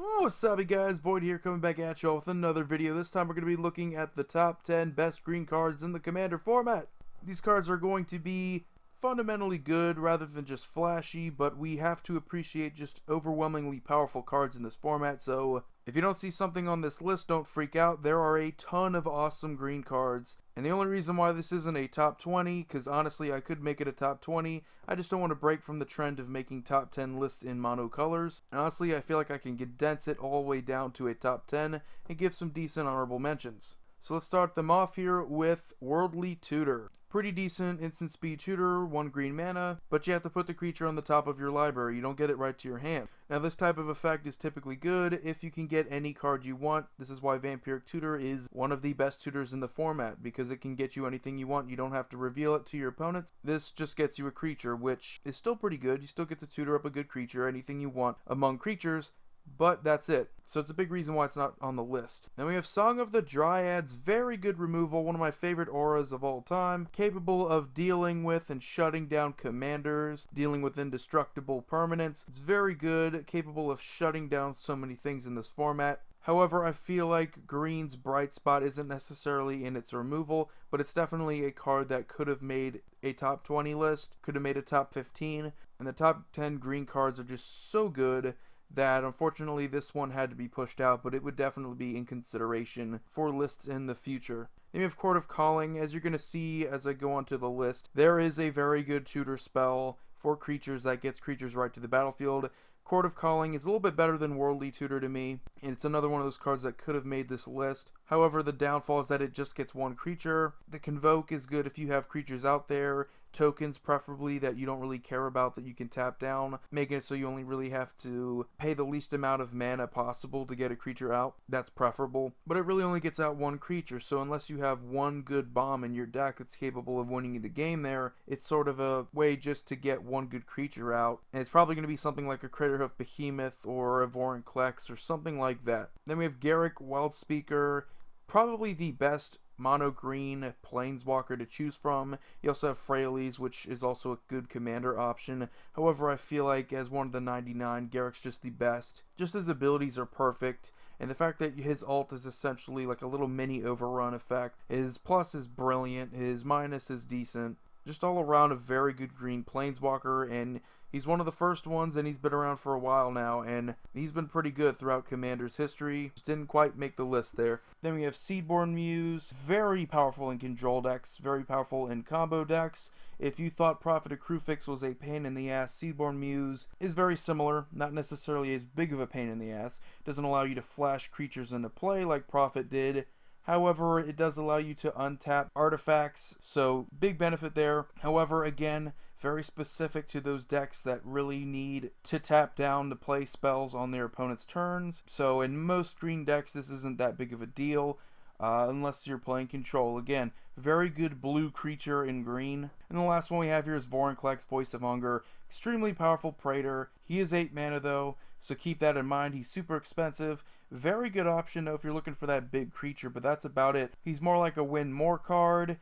Oh, what's up, you guys? Void here, coming back at y'all with another video. This time we're going to be looking at the top 10 best green cards in the Commander format. These cards are going to be fundamentally good rather than just flashy, but we have to appreciate just overwhelmingly powerful cards in this format. So if you don't see something on this list, don't freak out. There are a ton of awesome green cards, and the only reason why this isn't a top 20, because honestly I could make it a top 20, I just don't want to break from the trend of making top 10 lists in mono colors. And honestly, I feel like I can condense it all the way down to a top 10 and give some decent honorable mentions. So let's start them off here with Worldly Tutor. Pretty decent instant speed tutor, 1 green mana, but you have to put the creature on the top of your library. You don't get it right to your hand. Now this type of effect is typically good if you can get any card you want. This is why Vampiric Tutor is one of the best tutors in the format, because it can get you anything you want. You don't have to reveal it to your opponents. This just gets you a creature, which is still pretty good. You still get to tutor up a good creature, anything you want among creatures, but that's it. So it's a big reason why it's not on the list. Then we have Song of the Dryads. Very good removal, one of my favorite auras of all time. Capable of dealing with and shutting down commanders, dealing with indestructible permanents. It's very good, capable of shutting down so many things in this format. However, I feel like green's bright spot isn't necessarily in its removal, but it's definitely a card that could have made a top 20 list, could have made a top 15, and the top 10 green cards are just so good that unfortunately this one had to be pushed out, but it would definitely be in consideration for lists in the future. Then we have Court of Calling. As you're going to see as I go onto the list, there is a very good tutor spell for creatures that gets creatures right to the battlefield. Court of Calling is a little bit better than Worldly Tutor to me, and it's another one of those cards that could have made this list. However, the downfall is that it just gets one creature. The Convoke is good if you have creatures out there, tokens preferably that you don't really care about that you can tap down, making it so you only really have to pay the least amount of mana possible to get a creature out. That's preferable, but it really only gets out one creature, so unless you have one good bomb in your deck that's capable of winning the game there, it's sort of a way just to get one good creature out, and it's probably going to be something like a Craterhoof Behemoth or a Vorinclex or something like that. Then we have Garruk Wildspeaker, probably the best mono green planeswalker to choose from. You also have Freyalise, which is also a good commander option. However, I feel like as one of the 99, Garruk's just the best. Just his abilities are perfect, and the fact that his ult is essentially like a little mini overrun effect. His plus is brilliant, his minus is decent. Just all around a very good green planeswalker, and he's one of the first ones, and he's been around for a while now, and he's been pretty good throughout Commander's history. Just didn't quite make the list there. Then we have Seedborn Muse, very powerful in control decks, very powerful in combo decks. If you thought Prophet of Kruphix was a pain in the ass, Seedborn Muse is very similar, not necessarily as big of a pain in the ass. Doesn't allow you to flash creatures into play like Prophet did. However, it does allow you to untap artifacts, so big benefit there. However, again, very specific to those decks that really need to tap down to play spells on their opponent's turns. So in most green decks, this isn't that big of a deal, unless you're playing control. Again, very good blue creature in green. And the last one we have here is Vorinclex, Voice of Hunger. Extremely powerful Praetor. He is 8 mana though, so keep that in mind. He's super expensive. Very good option though if you're looking for that big creature, but that's about it. He's more like a win more card.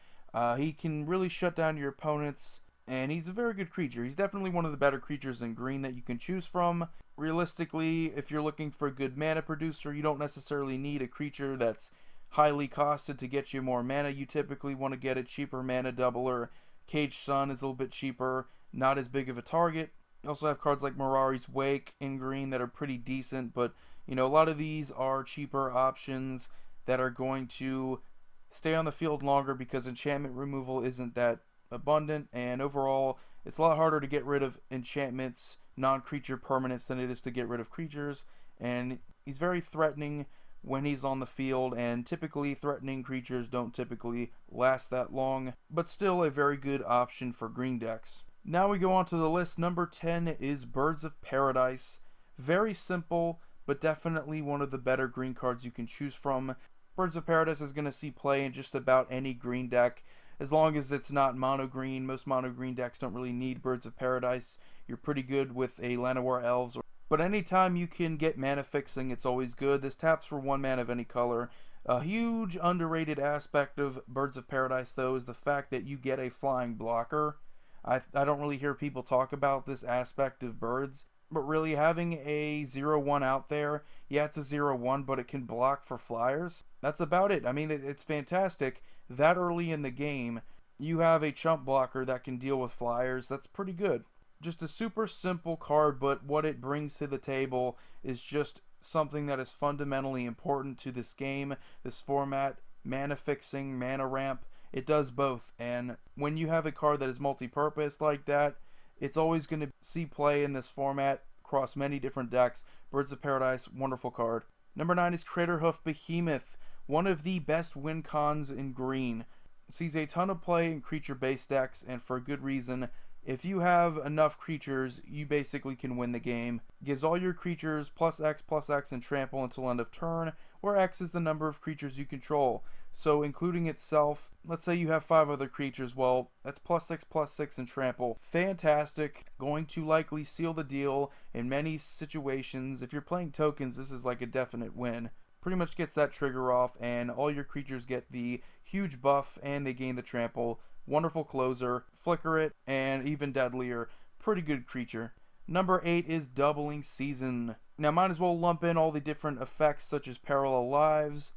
He can really shut down your opponents, and he's a very good creature. He's definitely one of the better creatures in green that you can choose from. Realistically, if you're looking for a good mana producer, you don't necessarily need a creature that's highly costed to get you more mana. You typically want to get a cheaper mana doubler. Caged Sun is a little bit cheaper, not as big of a target. You also have cards like Mirari's Wake in green that are pretty decent, but you know, a lot of these are cheaper options that are going to stay on the field longer because enchantment removal isn't that abundant, and overall it's a lot harder to get rid of enchantments, non-creature permanents, than it is to get rid of creatures. And he's very threatening when he's on the field, and typically threatening creatures don't typically last that long, but still a very good option for green decks. Now we go on to the list. Number 10 is Birds of Paradise. Very simple, but definitely one of the better green cards you can choose from. Birds of Paradise is going to see play in just about any green deck, as long as it's not mono green. Most mono green decks don't really need Birds of Paradise. You're pretty good with a Llanowar Elves, but anytime you can get mana fixing, it's always good. This taps for 1 mana of any color. A huge underrated aspect of Birds of Paradise though is the fact that you get a flying blocker. I don't really hear people talk about this aspect of birds. But really, having a 0/1 out there, yeah, it's a 0/1, but it can block for flyers. That's about it. I mean, it's fantastic. That early in the game, you have a chump blocker that can deal with flyers. That's pretty good. Just a super simple card, but what it brings to the table is just something that is fundamentally important to this game, this format. Mana fixing, mana ramp, it does both. And when you have a card that is multi-purpose like that, it's always going to see play in this format across many different decks. Birds of Paradise, wonderful card. Number 9 is Craterhoof Behemoth, one of the best win cons in green. Sees a ton of play in creature-based decks, and for a good reason. If you have enough creatures, you basically can win the game. Gives all your creatures +X and trample until end of turn, where X is the number of creatures you control. So including itself, let's say you have 5 other creatures, well, that's +6 and trample. Fantastic. Going to likely seal the deal in many situations. If you're playing tokens, this is like a definite win. Pretty much gets that trigger off, and all your creatures get the huge buff, and they gain the trample. Wonderful closer, flicker it, and even deadlier. Pretty good creature. Number 8 is Doubling Season. Now might as well lump in all the different effects such as Parallel Lives,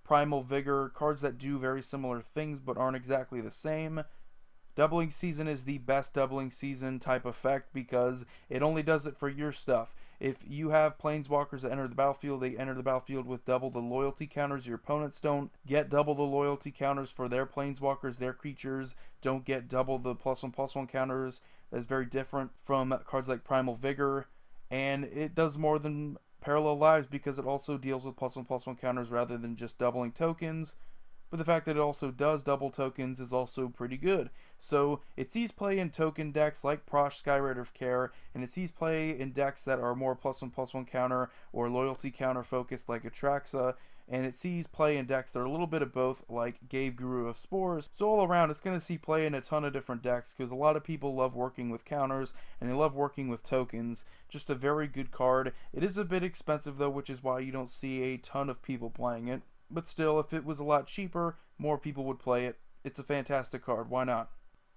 Primal Vigor, cards that do very similar things but aren't exactly the same. Doubling Season is the best Doubling Season type effect because it only does it for your stuff. If you have planeswalkers that enter the battlefield, they enter the battlefield with double the loyalty counters. Your opponents don't get double the loyalty counters for their planeswalkers. Their creatures don't get double the +1/+1 counters. That's very different from cards like Primal Vigor. And it does more than Parallel Lives because it also deals with +1/+1 counters rather than just doubling tokens. But the fact that it also does double tokens is also pretty good. So it sees play in token decks like Prosh, Skywriter of Care, and it sees play in decks that are more +1/+1 counter or loyalty counter focused like Atraxa, and it sees play in decks that are a little bit of both like Gave Guru of Spores. So all around, it's going to see play in a ton of different decks because a lot of people love working with counters and they love working with tokens. Just a very good card. It is a bit expensive though, which is why you don't see a ton of people playing it. But still, if it was a lot cheaper, more people would play it. It's a fantastic card. Why not?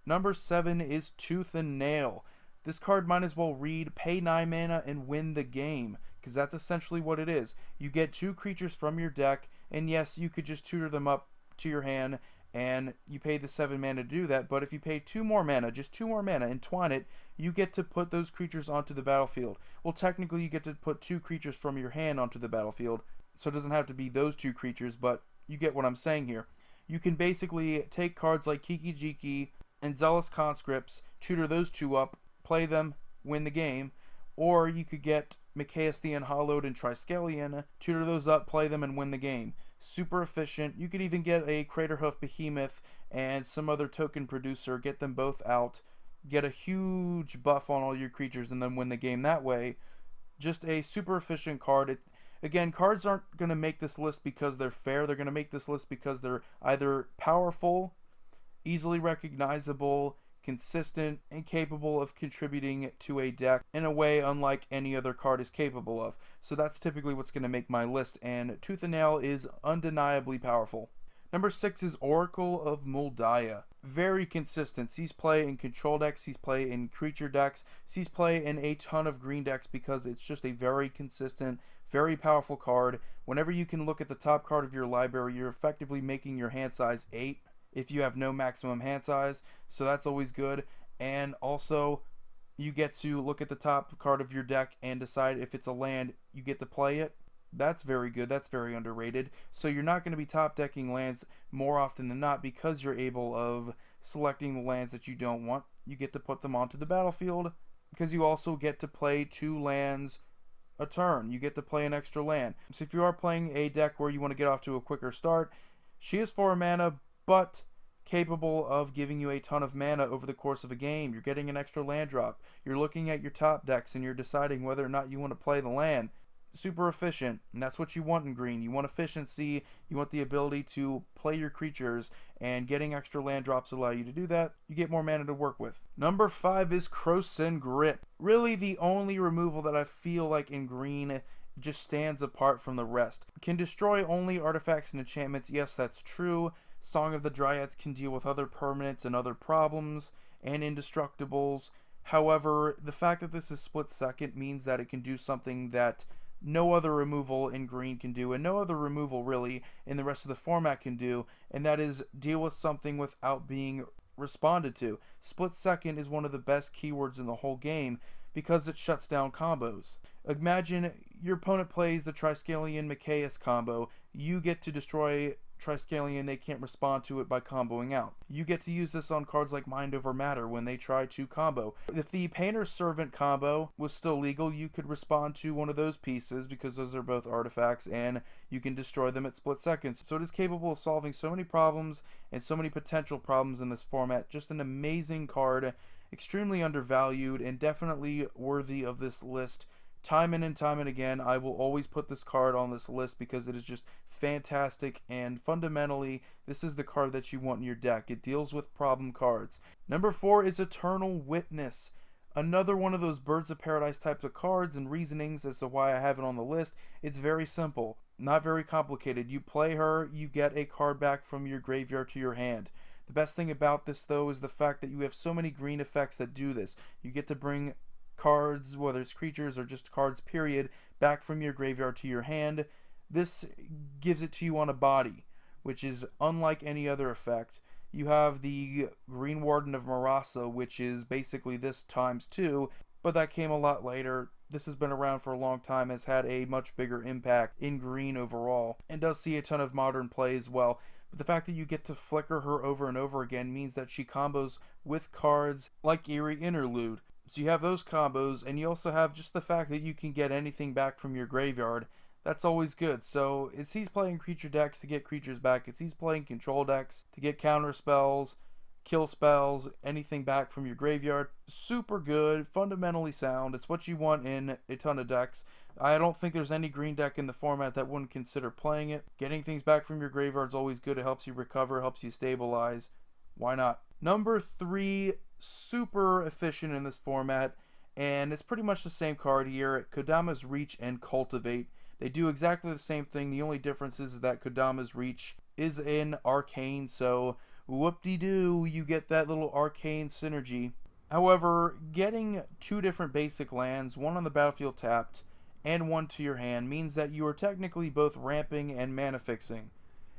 Number 7 is Tooth and Nail. This card might as well read pay 9 mana and win the game, because that's essentially what it is. You get 2 creatures from your deck, and yes, you could just tutor them up to your hand, and you pay the 7 mana to do that, but if you pay 2 more mana, just 2 more mana, and twine it, you get to put those creatures onto the battlefield. Well, technically, you get to put 2 creatures from your hand onto the battlefield, so it doesn't have to be those 2 creatures, but you get what I'm saying here. You can basically take cards like Kiki Jiki and Zealous Conscripts, tutor those 2 up, play them, win the game, or you could get Mikaeus the Unhallowed and Triskelion, tutor those up, play them, and win the game. Super efficient. You could even get a Craterhoof Behemoth and some other token producer, get them both out, get a huge buff on all your creatures, and then win the game that way. Just a super efficient card. Again, cards aren't going to make this list because they're fair. They're going to make this list because they're either powerful, easily recognizable, consistent, and capable of contributing to a deck in a way unlike any other card is capable of. So that's typically what's going to make my list, and Tooth and Nail is undeniably powerful. Number 6 is Oracle of Mul Daya. Very consistent. Sees play in control decks, sees play in creature decks, sees play in a ton of green decks because it's just a very consistent, very powerful card. Whenever you can look at the top card of your library, you're effectively making your hand size 8 if you have no maximum hand size, so that's always good. And also, you get to look at the top card of your deck and decide if it's a land, you get to play it. That's very good. That's very underrated. So you're not going to be top decking lands more often than not because you're able of selecting the lands that you don't want. You get to put them onto the battlefield because you also get to play 2 lands a turn. You get to play an extra land. So if you are playing a deck where you want to get off to a quicker start, she is 4 mana, but capable of giving you a ton of mana over the course of a game. You're getting an extra land drop. You're looking at your top decks and you're deciding whether or not you want to play the land. Super efficient, and that's what you want in green. You want efficiency, you want the ability to play your creatures, and getting extra land drops allow you to do that. You get more mana to work with. Number 5 is Krosan Grip. Really the only removal that I feel like in green just stands apart from the rest. Can destroy only artifacts and enchantments. Yes, that's true. Song of the Dryads can deal with other permanents and other problems and indestructibles. However, the fact that this is split second means that it can do something that no other removal in green can do, and no other removal really in the rest of the format can do, and that is deal with something without being responded to. Split second is one of the best keywords in the whole game because it shuts down combos. Imagine your opponent plays the Triskelion Micaeus combo. You get to destroy Triskelion, they can't respond to it by comboing out. You get to use this on cards like Mind Over Matter when they try to combo. If the Painter's Servant combo was still legal, you could respond to one of those pieces because those are both artifacts and you can destroy them at split seconds. So it is capable of solving so many problems and so many potential problems in this format. Just an amazing card, extremely undervalued and definitely worthy of this list. Time and time and again, I will always put this card on this list because it is just fantastic, and fundamentally, this is the card that you want in your deck. It deals with problem cards. Number 4 is Eternal Witness. Another one of those Birds of Paradise types of cards and reasonings as to why I have it on the list. It's very simple, not very complicated. You play her, you get a card back from your graveyard to your hand. The best thing about this, though, is the fact that you have so many green effects that do this. You get to bring cards, whether it's creatures or just cards period, back from your graveyard to your hand. This gives it to you on a body, which is unlike any other effect. You have the Green Warden of Marasa, which is basically this times 2, but that came a lot later. This has been around for a long time, has had a much bigger impact in green overall, and does see a ton of modern play as well. But the fact that you get to flicker her over and over again means that she combos with cards like Eerie Interlude. So you have those combos, and you also have just the fact that you can get anything back from your graveyard. That's always good. So it's he's playing creature decks to get creatures back. It's he's playing control decks to get counter spells, kill spells, anything back from your graveyard. Super good, fundamentally sound. It's what you want in a ton of decks. I don't think there's any green deck in the format that wouldn't consider playing it. Getting things back from your graveyard is always good. It helps you recover, helps you stabilize. Why not? Number 3, super efficient in this format, and it's pretty much the same card here. Kodama's Reach and Cultivate. They do exactly the same thing. The only difference is that Kodama's Reach is in Arcane, so whoop-de-doo, you get that little Arcane synergy. However, getting 2 different basic lands, one on the battlefield tapped, and one to your hand, means that you are technically both ramping and mana fixing.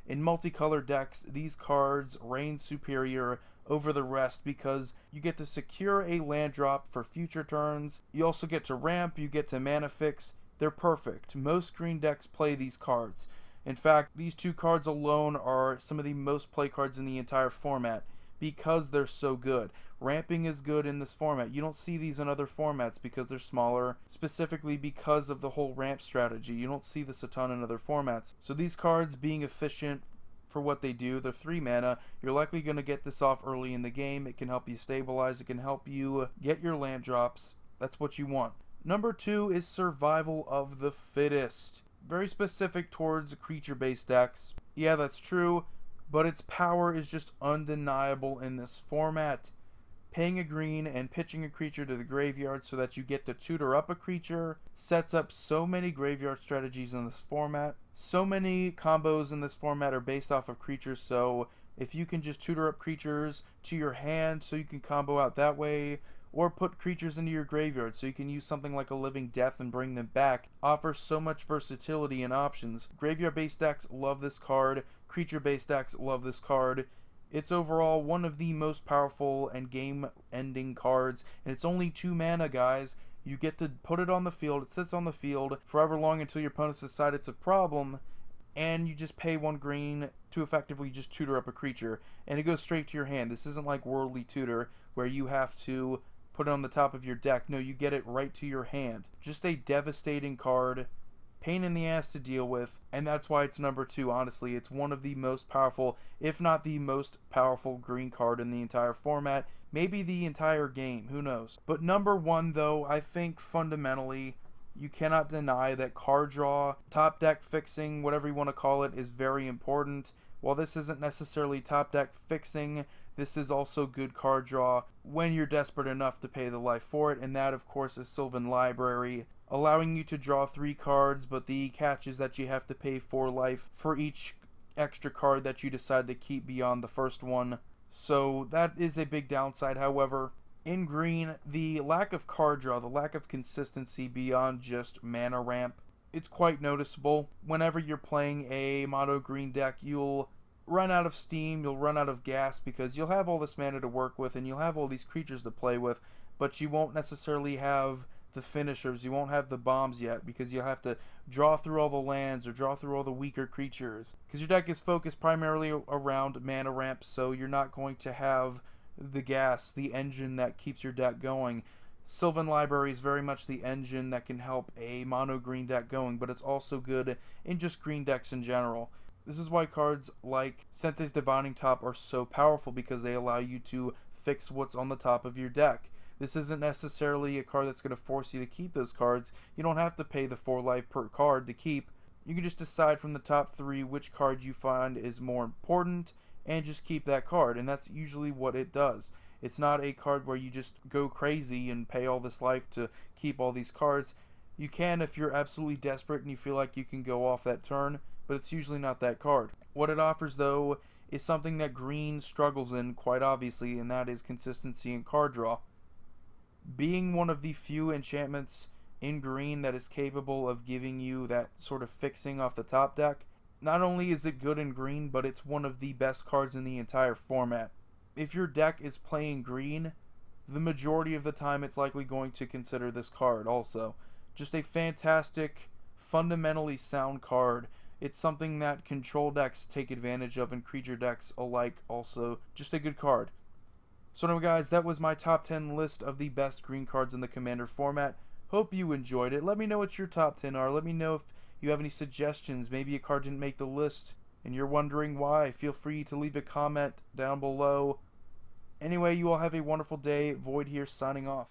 In multicolored decks, these cards reign superior over the rest because you get to secure a land drop for future turns. You also get to ramp, you get to mana fix. They're perfect. Most green decks play these cards. In fact, these 2 cards alone are some of the most play cards in the entire format because they're so good. Ramping is good in this format. You don't see these in other formats because they're smaller, specifically because of the whole ramp strategy. You don't see this a ton in other formats. So these cards being efficient for what they do, they're 3 mana. You're likely going to get this off early in the game. It can help you stabilize. It can help you get your land drops. That's what you want. Number 2 is Survival of the Fittest. Very specific towards creature-based decks. Yeah, that's true, but its power is just undeniable in this format. Paying a green and pitching a creature to the graveyard so that you get to tutor up a creature sets up so many graveyard strategies in this format. So many combos in this format are based off of creatures, so if you can just tutor up creatures to your hand so you can combo out that way, or put creatures into your graveyard so you can use something like a Living Death and bring them back, offers so much versatility and options. Graveyard-based decks love this card. Creature-based decks love this card. It's overall one of the most powerful and game-ending cards, and it's only 2 mana, guys. You get to put it on the field. It sits on the field forever long until your opponents decide it's a problem, and you just pay 1 green to effectively just tutor up a creature, and it goes straight to your hand. This isn't like Worldly Tutor, where you have to put it on the top of your deck. No, you get it right to your hand. Just a devastating card, pain in the ass to deal with, and that's why it's number 2. Honestly, it's one of the most powerful, if not the most powerful green card in the entire format, maybe the entire game, who knows. But number 1, though, I think fundamentally you cannot deny that card draw, top deck fixing, whatever you want to call it, is very important. While this isn't necessarily top deck fixing, this is also good card draw when you're desperate enough to pay the life for it, and that, of course, is Sylvan Library, allowing you to draw 3 cards, but the catch is that you have to pay 4 life for each extra card that you decide to keep beyond the first one. So that is a big downside. However, In green, the lack of card draw, the lack of consistency beyond just mana ramp, it's quite noticeable. Whenever you're playing a mono green deck, you'll run out of steam, you'll run out of gas, because you'll have all this mana to work with and you'll have all these creatures to play with, but you won't necessarily have the finishers, you won't have the bombs yet, because you'll have to draw through all the lands or draw through all the weaker creatures. Because your deck is focused primarily around mana ramps, so you're not going to have the gas, the engine that keeps your deck going. Sylvan Library is very much the engine that can help a mono green deck going, but it's also good in just green decks in general. This is why cards like Sensei's Divining Top are so powerful, because they allow you to fix what's on the top of your deck. This isn't necessarily a card that's going to force you to keep those cards. You don't have to pay the 4 life per card to keep. You can just decide from the top 3 which card you find is more important and just keep that card, and that's usually what it does. It's not a card where you just go crazy and pay all this life to keep all these cards. You can if you're absolutely desperate and you feel like you can go off that turn, but it's usually not that card. What it offers, though, is something that green struggles in quite obviously, and that is consistency and card draw. Being one of the few enchantments in green that is capable of giving you that sort of fixing off the top deck, not only is it good in green, but it's one of the best cards in the entire format. If your deck is playing green, the majority of the time it's likely going to consider this card also. Just a fantastic, fundamentally sound card. It's something that control decks take advantage of and creature decks alike also. Just a good card. So anyway guys, that was my top 10 list of the best green cards in the Commander format. Hope you enjoyed it. Let me know what your top 10 are. Let me know if you have any suggestions. Maybe a card didn't make the list and you're wondering why. Feel free to leave a comment down below. Anyway, you all have a wonderful day. Void here signing off.